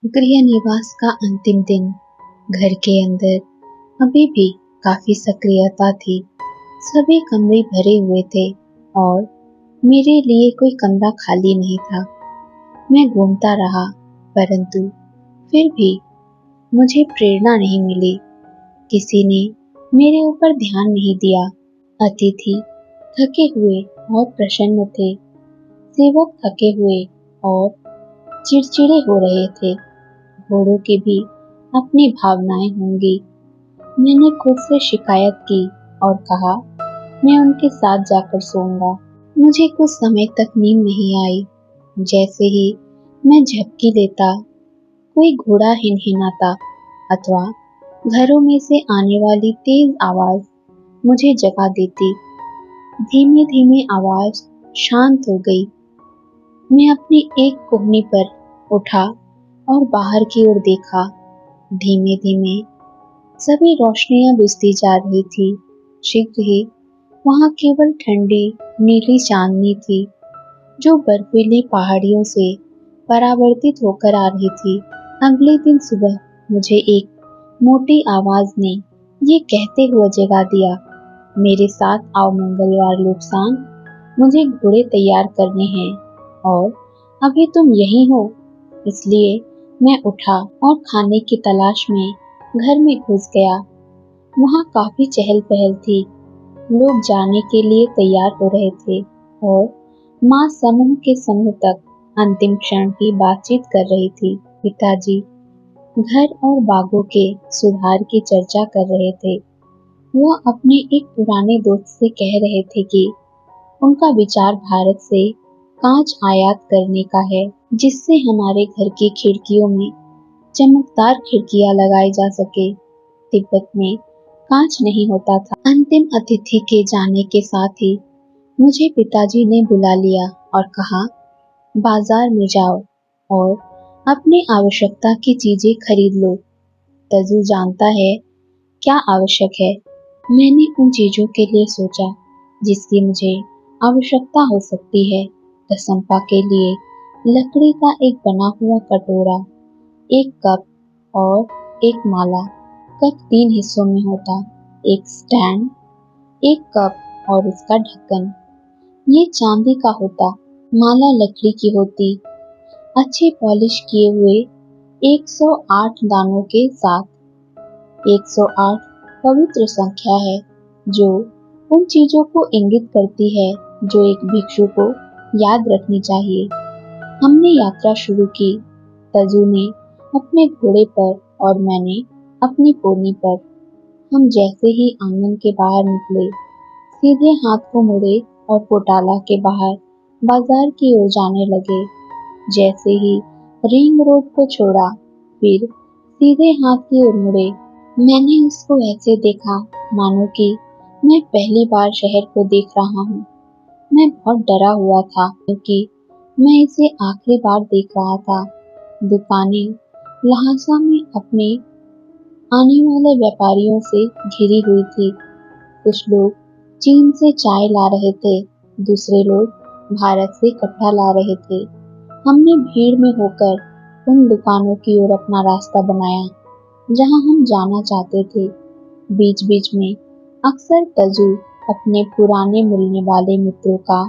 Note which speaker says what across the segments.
Speaker 1: गृह निवास का अंतिम दिन। घर के अंदर अभी भी काफी सक्रियता थी। सभी कमरे भरे हुए थे और मेरे लिए कोई कमरा खाली नहीं था। मैं घूमता रहा, परंतु फिर भी मुझे प्रेरणा नहीं मिली। किसी ने मेरे ऊपर ध्यान नहीं दिया। अतिथि थके हुए और प्रसन्न थे। सेवक थके हुए और चिड़चिड़े हो रहे थे। घोड़ों की भी अपनी भावनाएं होंगी। मैंने खुद से शिकायत की और कहा, मैं उनके साथ जाकर सोऊंगा। मुझे कुछ समय तक नींद नहीं आई। जैसे ही मैं झपकी लेता, कोई घोड़ा हिनहिनाता अथवा घरों में से आने वाली तेज आवाज मुझे जगा देती। धीमे धीमे आवाज शांत हो गई। मैं अपनी एक कोहनी पर उठा और बाहर की ओर देखा। धीमे धीमे सभी रोशनियां बुझती जा रही थी। शीघ्र ही वहां केवल ठंडी नीली चांदनी थी, जो बर्फीली पहाड़ियों से परावर्तित होकर आ रही थी। अगले दिन सुबह मुझे एक मोटी आवाज ने ये कहते हुए जगा दिया, मेरे साथ आओ मंगलवार लोग, मुझे घोड़े तैयार करने हैं और अभी तुम यहीं हो। इसलिए मैं उठा और खाने की तलाश में घर में घुस गया। वहाँ काफी चहल पहल थी। लोग जाने के लिए तैयार हो रहे थे और माँ समूह के समूह तक अंतिम क्षण की बातचीत कर रही थी। पिताजी घर और बागों के सुधार की चर्चा कर रहे थे। वो अपने एक पुराने दोस्त से कह रहे थे कि उनका विचार भारत से कांच आयात करने का है, जिससे हमारे घर की खिड़कियों में चमकदार खिड़कियां लगाई जा सके। तिब्बत में कांच नहीं होता था। अंतिम अतिथि के जाने के साथ ही मुझे पिताजी ने बुला लिया और कहा, बाजार में जाओ और अपनी आवश्यकता की चीजें खरीद लो। तजु जानता है क्या आवश्यक है। मैंने उन चीजों के लिए सोचा जिसकी मुझे आवश्यकता हो सकती है। दसंपा के लिए लकड़ी का एक बना हुआ कटोरा, एक कप और एक माला। कप 3 हिस्सों में होता, एक स्टैंड, एक कप और उसका ढक्कन। ये चांदी का होता, माला लकड़ी की होती, अच्छे पॉलिश किए हुए 108 दानों के साथ। 108 पवित्र संख्या है जो उन चीजों को इंगित करती है जो एक भिक्षु को याद रखनी चाहिए। हमने यात्रा शुरू की। तजु ने अपने घोड़े पर और मैंने अपनी पोनी पर। हम जैसे ही आंगन के बाहर निकले, सीधे हाथ को मुड़े और पोटाला के बाहर बाजार की ओर जाने लगे। जैसे ही रिंग रोड को छोड़ा, फिर सीधे हाथ की ओर मुड़े। मैंने उसको ऐसे देखा मानो कि मैं पहली बार शहर को देख रहा हूँ। मैं बहुत डरा हुआ था क्योंकि मैं इसे आखिरी बार देख रहा था। दुकानें लहासा में अपने आने वाले व्यापारियों से घिरी हुई थी। कुछ लोग चीन से चाय ला रहे थे, दूसरे लोग भारत से कपड़ा ला रहे थे। हमने भीड़ में होकर उन दुकानों की ओर अपना रास्ता बनाया जहां हम जाना चाहते थे। बीच बीच में अक्सर तजु अपने पुराने मिलने वाले मित्रों का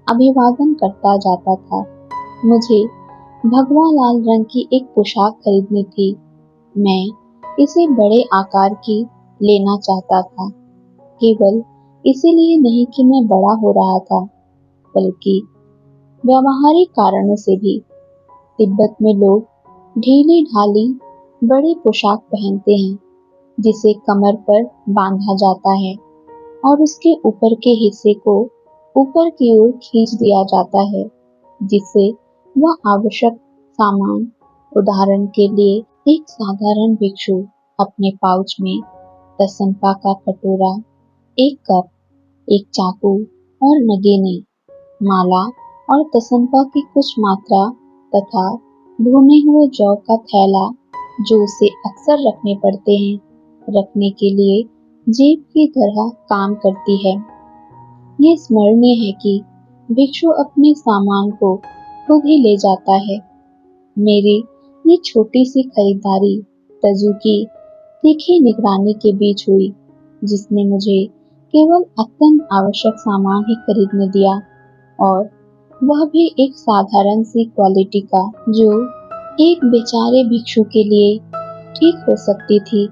Speaker 1: अभिवादन करता जाता था। मुझे भगवा लाल रंग की एक पोशाक खरीदनी थी। मैं इसे बड़े आकार की लेना चाहता था, केवल इसीलिए नहीं कि मैं बड़ा हो रहा था, बल्कि व्यावहारिक कारणों से भी। तिब्बत में लोग ढीली ढाली बड़ी पोशाक पहनते हैं जिसे कमर पर बांधा जाता है और उसके ऊपर के हिस्से को ऊपर की ओर खींच दिया जाता है, जिससे वह आवश्यक सामान, उदाहरण के लिए एक साधारण भिक्षु अपने पाउच में दसंपा का कटोरा, एक कप, एक चाकू और नगेने, माला और दसंपा की कुछ मात्रा तथा भुने हुए जौ का थैला जो उसे अक्सर रखने पड़ते हैं, रखने के लिए जेब की तरह काम करती है। ये स्मरणीय है कि भिक्षु अपने सामान को खुद ही ले जाता है। मेरी ये छोटी सी खरीदारी तजु की तीखी निगरानी के बीच हुई, जिसने मुझे केवल अत्यंत आवश्यक सामान ही खरीदने दिया, और वह भी एक साधारण सी क्वालिटी का, जो एक बेचारे भिक्षु के लिए ठीक हो सकती थी।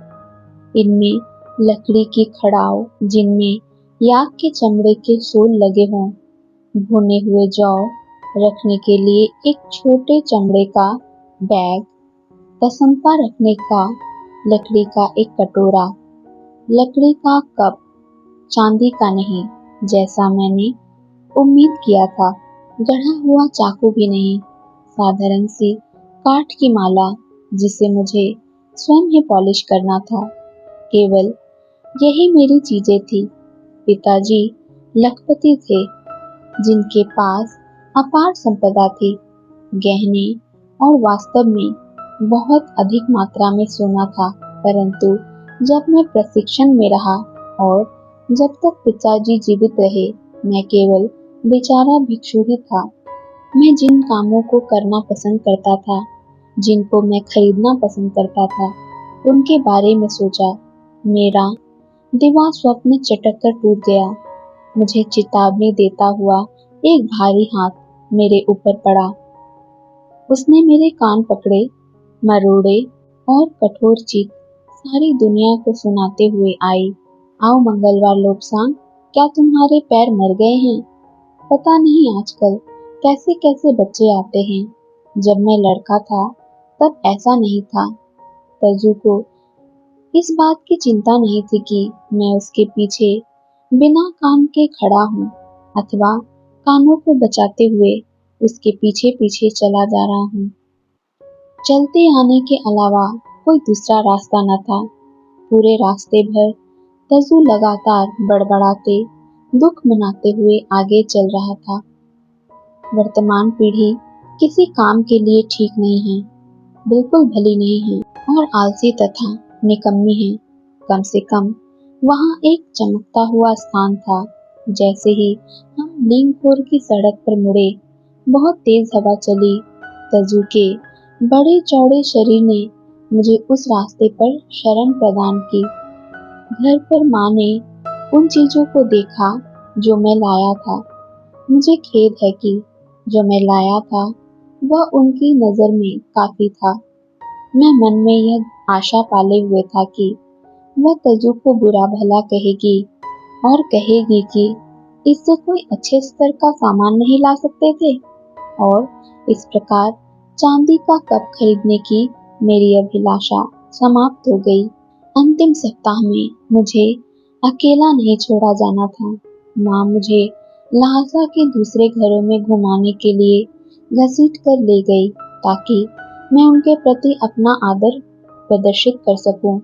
Speaker 1: इनमें लकड़ी की खड़ाऊ जिनमें याक के चमड़े के सोल लगे हों, भुने हुए जौ रखने के लिए एक छोटे चमड़े का बैग, तसमता रखने का लकड़ी का एक कटोरा, लकड़ी का कप, चांदी का नहीं जैसा मैंने उम्मीद किया था, गढ़ा हुआ चाकू भी नहीं, साधारण सी काठ की माला जिसे मुझे स्वयं ही पॉलिश करना था। केवल यही मेरी चीजें थी। पिताजी लखपति थे, जिनके पास अपार संपदा थी, गहने और वास्तव में बहुत अधिक मात्रा में सोना था। परंतु जब मैं प्रशिक्षण में रहा और जब तक पिताजी जीवित रहे, मैं केवल बेचारा भिक्षु ही था। मैं जिन कामों को करना पसंद करता था, जिनको मैं खरीदना पसंद करता था, उनके बारे में सोचा। मेरा दिवा स्वप्न चटक कर टूट गया। मुझे चेतावनी देता हुआ एक भारी हाथ मेरे ऊपर पड़ा। उसने मेरे कान पकड़े, मरोड़े और कठोर चीख सारी दुनिया को सुनाते हुए आई, आओ मंगलवार लोबसांग, क्या तुम्हारे पैर मर गए हैं? पता नहीं आजकल कैसे कैसे बच्चे आते हैं। जब मैं लड़का था तब ऐसा नहीं था। तजु को इस बात की चिंता नहीं थी कि मैं उसके पीछे बिना कान के खड़ा हूँ, अथवा कानों को बचाते हुए उसके पीछे पीछे चला जा रहा हूँ। चलते आने के अलावा कोई दूसरा रास्ता न था। पूरे रास्ते भर तजु लगातार बड़बड़ाते, दुख मनाते हुए आगे चल रहा था। वर्तमान पीढ़ी किसी काम के लिए ठीक नहीं है, बिल्कुल भली नहीं है और आलसी तथा निकम्मी है। कम से कम वहाँ एक चमकता हुआ स्थान था। जैसे ही हम नीमखोर की सड़क पर मुड़े, बहुत तेज हवा चली। तजु के बड़े चौड़े शरीर ने मुझे उस रास्ते पर शरण प्रदान की। घर पर माँ ने उन चीजों को देखा जो मैं लाया था। मुझे खेद है कि जो मैं लाया था वह उनकी नजर में काफी था। मैं मन में यह आशा पाले हुए था कि वह तजु को बुरा भला कहेगी और कहेगी कि इससे कोई अच्छे स्तर का सामान नहीं ला सकते थे, और इस प्रकार चांदी का कप खरीदने की मेरी अभिलाषा समाप्त हो गई। अंतिम सप्ताह में मुझे अकेला नहीं छोड़ा जाना था। माँ मुझे लहासा के दूसरे घरों में घुमाने के लिए घसीट कर ले गई, ताकि मैं उनके प्रति अपना आदर प्रदर्शित कर सकूं।